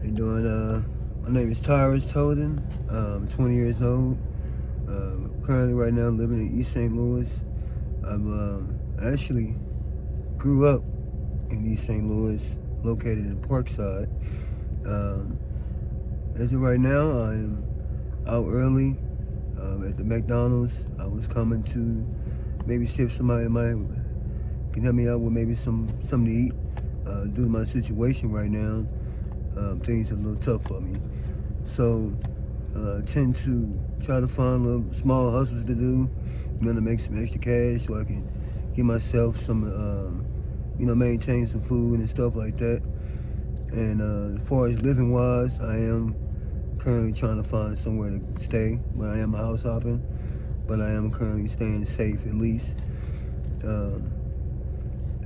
How you doing? My name is Tyras. I'm 20 years old. Currently, right now, living in East St. Louis. Actually grew up in East St. Louis, located in Parkside. Um, as of right now, I am out early at the McDonald's. I was coming to maybe see if somebody might can help me out with maybe something to eat. Due to my situation right now, things are a little tough for me. So I tend to try to find little small hustles to do, to make some extra cash so I can give myself some, maintain some food and stuff like that. And as far as living wise, I am currently trying to find somewhere to stay, but I am house hopping, but I am currently staying safe at least. Um,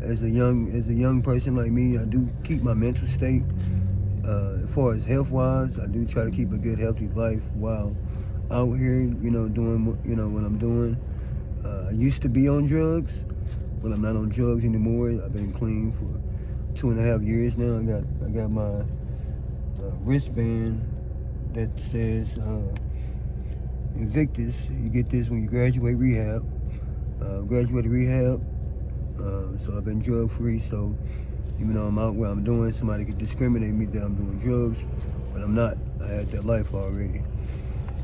as a young person like me, I do keep my mental state. As far as health wise, I do try to keep a good healthy life while out here, doing what I'm doing. I used to be on drugs, but I'm not on drugs anymore. I've been clean for 2.5 years now. I got my wristband that says Invictus. You get this when you graduate rehab. Graduated rehab, so I've been drug free. So even though I'm out where I'm doing, somebody could discriminate me that I'm doing drugs, but I'm not. I had that life already.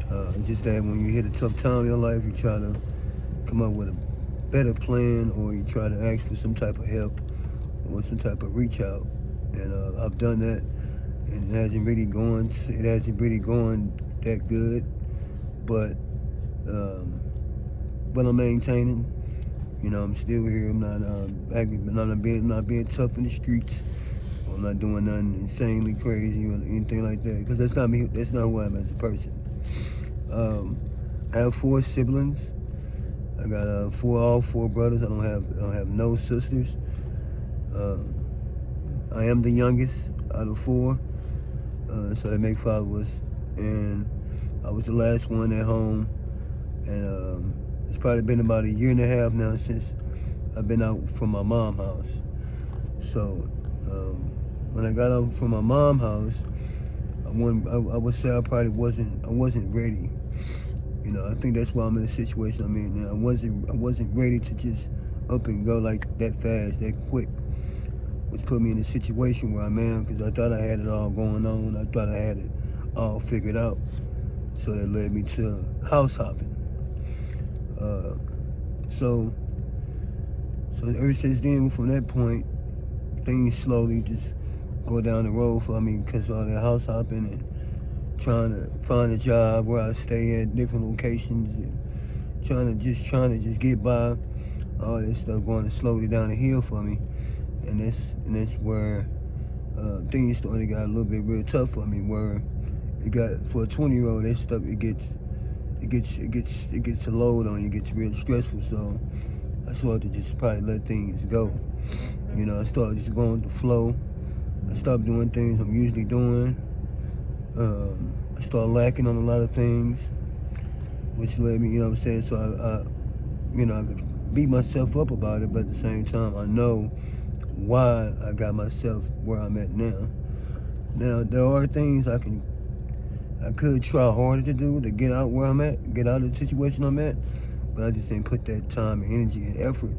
It's just that when you hit a tough time in your life, you try to come up with a better plan, or you try to ask for some type of help or some type of reach out. And I've done that, and it hasn't really gone. That good, but I'm maintaining. I'm still here. I'm not being tough in the streets. I'm not doing nothing insanely crazy or anything like that, because that's not me. That's not who I am as a person. I have 4 siblings. I got all four brothers. I don't have no sisters. I am the youngest out of 4, so that make 5 of us. And I was the last one at home. And it's probably been about a year and a half now since I've been out from my mom's house. So when I got out from my mom's house, I would say I wasn't ready. I think that's why I'm in the situation I'm in now. I wasn't ready to just up and go like that fast, that quick. Which put me in a situation where I'm in, because I thought I had it all going on. I thought I had it all figured out. So that led me to house hopping. So ever since then, from that point, things slowly just go down the road for me, because of all that house hopping and trying to find a job where I stay at different locations, and trying to just get by. All this stuff going slowly down the hill for me, and that's where things started to get a little bit real tough for me. Where it got, for a 20-year-old, that stuff it gets a load on you. It gets real stressful. So I started to just probably let things go. I started just going with the flow. I stopped doing things I'm usually doing. I started lacking on a lot of things, which led me, what I'm saying? So I could beat myself up about it, but at the same time, I know why I got myself where I'm at now. Now, there are things I could try harder to do to get out where I'm at, get out of the situation I'm at, but I just didn't put that time and energy and effort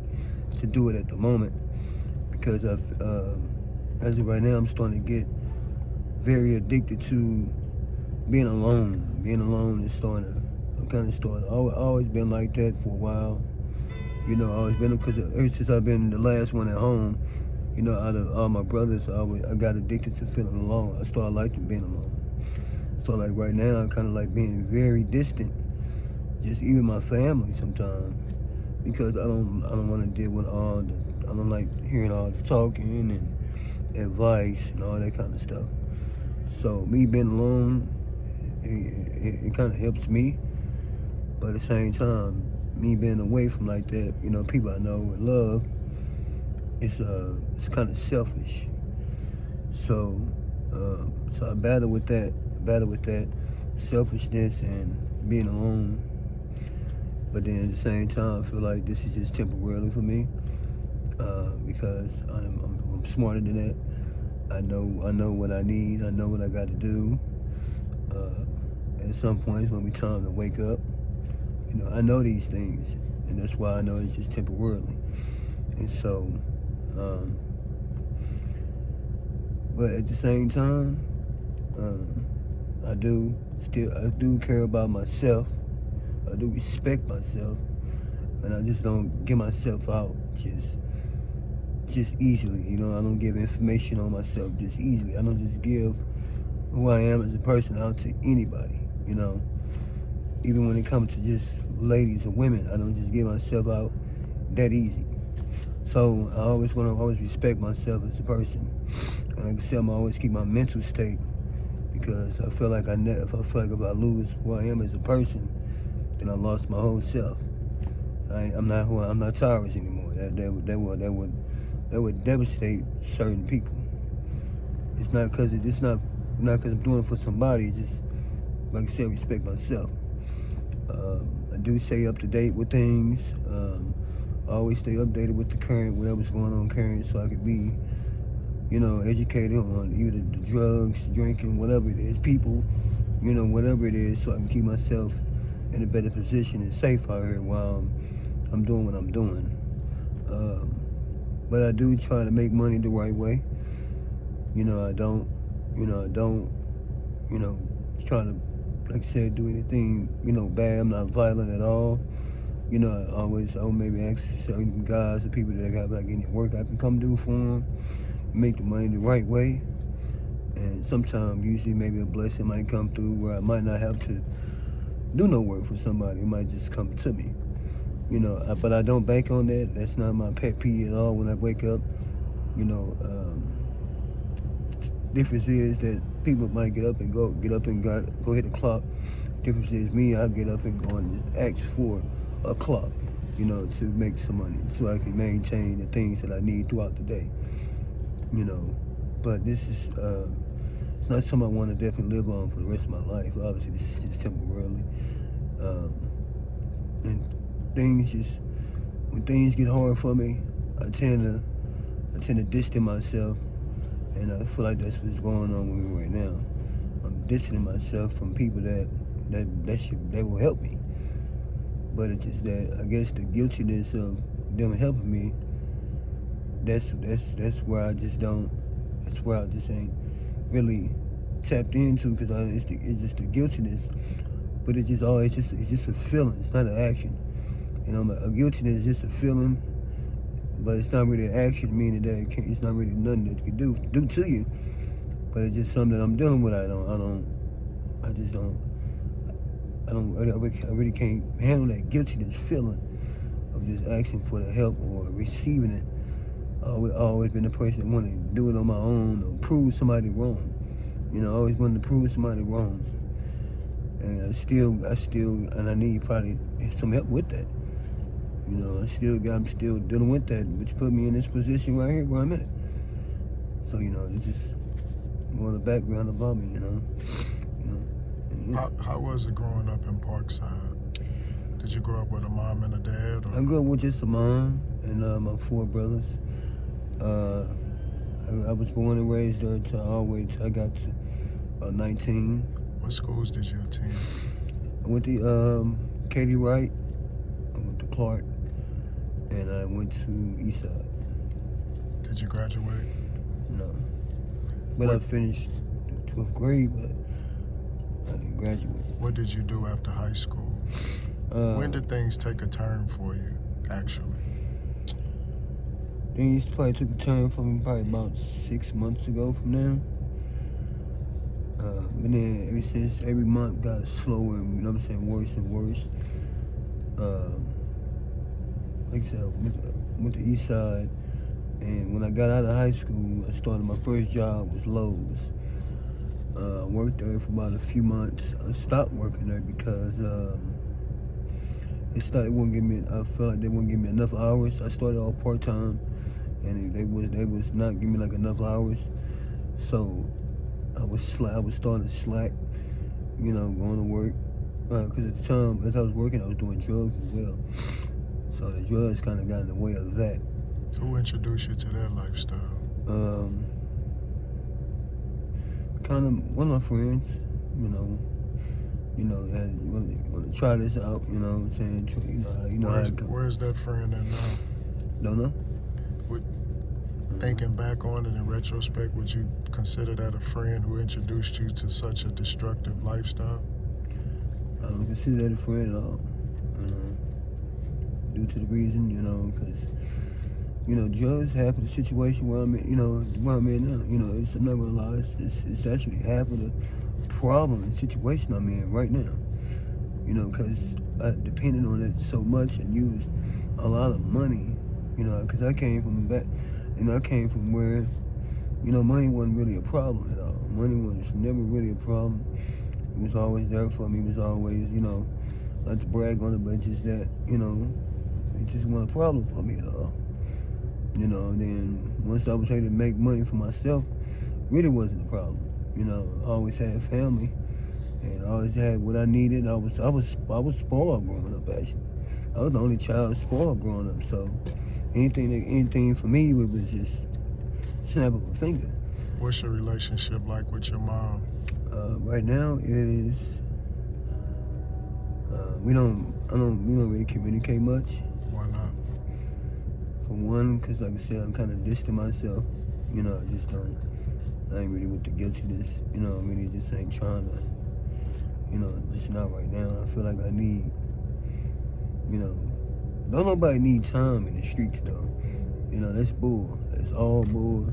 to do it at the moment, because as of right now, I'm starting to get very addicted to being alone. Being alone is I've always been like that for a while. Always been, because ever since I've been the last one at home, out of all my brothers, I got addicted to feeling alone. I started liking being alone. So like right now, I kind of like being very distant, just even my family sometimes, because I don't want to deal with I don't like hearing all the talking and advice and all that kind of stuff. So me being alone, it kind of helps me, but at the same time, me being away from like that, people I know and love, it's kind of selfish. So I battle with that selfishness and being alone. But then at the same time, I feel like this is just temporarily for me, because I'm smarter than that. I know what I need. I know what I got to do. At some point, it's gonna be time to wake up. I know these things, and that's why I know it's just temporarily. And so, um, but at the same time, um, I do care about myself. I do respect myself, and I just don't give myself out just easily. I don't give information on myself just easily. I don't just give who I am as a person out to anybody. Even when it comes to just ladies or women, I don't just give myself out that easy. So I always want to always respect myself as a person, and like I said, I'm always keep my mental state, because I feel like if I lose who I am as a person, then I lost my whole self. I'm not Tyras anymore. That would devastate certain people. It's not because I'm doing it for somebody. Just like I said, respect myself. I do stay up to date with things. I always stay updated with the current, whatever's going on current, so I could be, educated on either the drugs, drinking, whatever it is, people, whatever it is, so I can keep myself in a better position and safe out here while I'm doing what I'm doing. But I do try to make money the right way. I don't try to, like I said, do anything, bad. I'm not violent at all. I'll maybe ask certain guys or people that have like any work I can come do for them, make the money the right way. And sometimes, usually, maybe a blessing might come through where I might not have to do no work for somebody. It might just come to me. But I don't bank on that. That's not my pet peeve at all when I wake up. Difference is that people might get up and go hit the clock. Difference is me, I get up and go and just ask for a clock, to make some money so I can maintain the things that I need throughout the day. But this is it's not something I want to definitely live on for the rest of my life. Obviously, this is just temporarily. And when things get hard for me, I tend to distance myself, and I feel like that's what's going on with me right now. I'm distancing myself from people that will help me. But it's just that, I guess, the guiltiness of them helping me, that's where I just ain't really tapped into, because it's just the guiltiness. But it's just a feeling. It's not an action. A guiltiness is just a feeling, but it's not really an action, meaning that it's not really nothing that you can do to you. But it's just something that I'm dealing with. I really can't handle that guiltiness feeling of just asking for the help or receiving it. I've always been the person that wanted to do it on my own or prove somebody wrong. I always wanted to prove somebody wrong. And I need probably some help with that. I'm still dealing with that, which put me in this position right here where I'm at. So, it's just more the background about me, How was it growing up in Parkside? Did you grow up with a mom and a dad? Or? I grew up with just a mom and my 4 brothers. I was born and raised there till I got to 19. What schools did you attend? I went to Katie Wright, I went to Clark, and I went to Eastside. Did you graduate? No. But I finished the 12th grade, but I didn't graduate. What did you do after high school? When did things take a turn for you, actually? Things probably took a turn for me probably about 6 months ago from now. But then every month got slower and, worse and worse. Like I said, I went to Eastside, and when I got out of high school, I started my first job was Lowe's. I worked there for about a few months. I stopped working there because I felt like they wouldn't give me enough hours. I started off part-time, and they was not giving me like enough hours. So I was starting to slack, going to work. Because at the time, as I was working, I was doing drugs as well. So the drugs kind of got in the way of that. Who introduced you to that lifestyle? kind of one of my friends, that want to try this out, you know what I'm saying? How it goes. Where's that friend at now? Don't know. Thinking back on it in retrospect, would you consider that a friend who introduced you to such a destructive lifestyle? I don't consider that a friend at all. Due to the reason, because drugs half of the situation where I'm in, where I'm in now. I'm not gonna lie, it's actually half of the problem and situation I'm in right now. Because I depended on it so much and used a lot of money. Because I came from where, money wasn't really a problem at all. Money was never really a problem. It was always there for me. It was always, not to brag on it, but just that, it just wasn't a problem for me at all. Then once I was able to make money for myself, really wasn't a problem. I always had family, and I always had what I needed. I was spoiled growing up. Actually, I was the only child spoiled growing up. So anything for me, it was just snap of a finger. What's your relationship like with your mom? Right now, it is. We don't really communicate much. Why not? For one, because like I said, I'm kind of distant myself. I just don't. I ain't really with the guiltiness. Really just ain't trying to. Just not right now. I feel like I need. Don't nobody need time in the streets though. That's bull. That's all bull.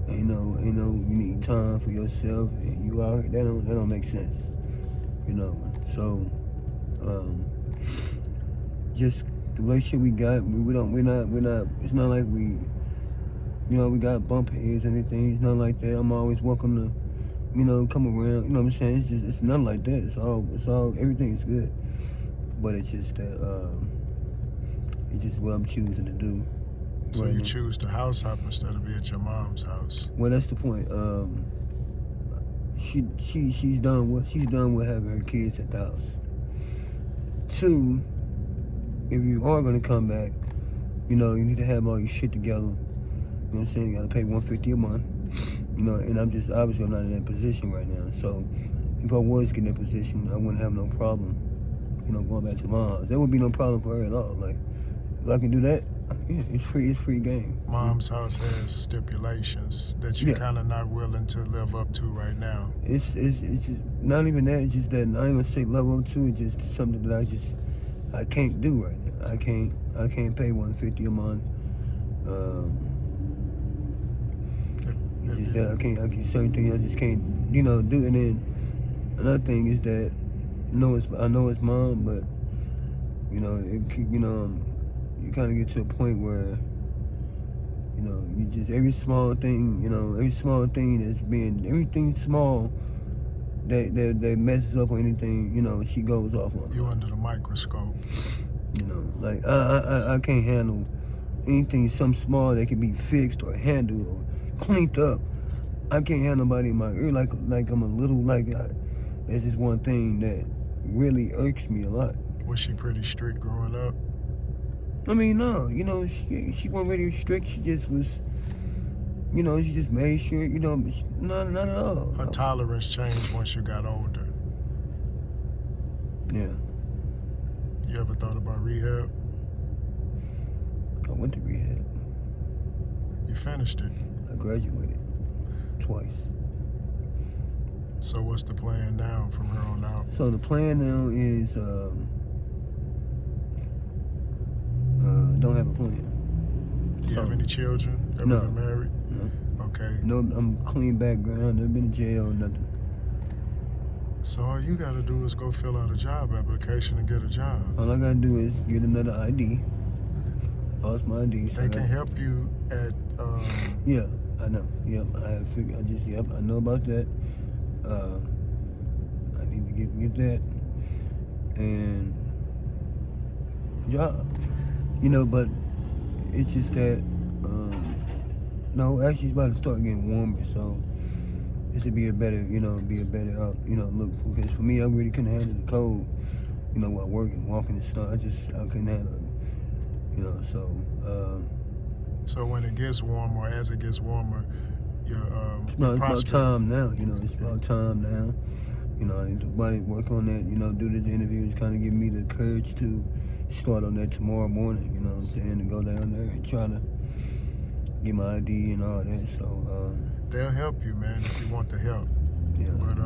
Ain't no. You need time for yourself, and you out here. That don't make sense. So. Just the relationship we got, we're not. It's not like we got bump heads or anything. It's not like that. I'm always welcome to, come around. You know what I'm saying? It's nothing like that. It's all. Everything is good, but it's just that. It's just what I'm choosing to do. So you choose to house hop instead of be at your mom's house. Well, that's the point. She's done with having her kids at the house. Two, if you are gonna come back, you need to have all your shit together. You know what I'm saying? You gotta pay $150 a month. And I'm just obviously I'm not in that position right now. So if I was getting in that position, I wouldn't have no problem, going back to my house. There would be no problem for her at all. Like if I can do that, yeah, it's free game. Mom's house has stipulations that you're kind of not willing to live up to right now. It's just not even that. It's just that I ain't gonna say live up to. It's just something that I can't do right now. I can't pay $150 a month. It's just that I can't certain things I just can't do. And then another thing is that I know it's mom, but you kind of get to a point where you just every small thing that's being everything small that messes up or anything, she goes off on. You under the microscope. Like I can't handle anything something small that can be fixed or handled or cleaned up. I can't have nobody in my ear like I'm a little that's just one thing that really irks me a lot. Was she pretty strict growing up? I mean, no, she wasn't really strict. She just was, she just made sure, not at all. Her tolerance changed once you got older. Yeah. You ever thought about rehab? I went to rehab. You finished it? I graduated twice. So what's the plan now from here on out? So the plan now is, don't have a plan. Do you have any children? Ever been married? No. Okay. No, I'm clean background. Never been in jail, nothing. So all you gotta do is go fill out a job application and get a job. All I gotta do is get another ID. Lost my ID. They can help you at. Yeah, I know. Yep, I have figured. I know about that. I need to get that and job. But it's just that. No, actually, it's about to start getting warmer, so this would be a better, look. Because for me, I really couldn't handle the cold, while working, walking and stuff. I couldn't handle it, so. So when it gets warmer, or as it gets warmer, It's your about prospect. time now, you know, it's about time now. You know, I need to work on that, you know, do this interview. It's kind of give me the courage to start on that tomorrow morning, you know what I'm saying, to go down there and try to get my ID and all that. So, they'll help you, man, if you want the help. yeah. But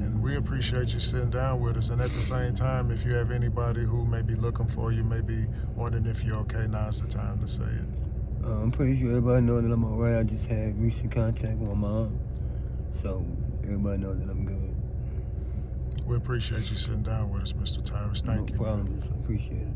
and we appreciate you sitting down with us. And at the same time, if you have anybody who may be looking for you, maybe wondering if you're okay, now's the time to say it. I'm pretty sure everybody knows that I'm alright. I just had recent contact with my mom, so everybody knows that I'm good. We appreciate you sitting down with us, Mr. Tyras. Thank you. No problem. Just appreciate it.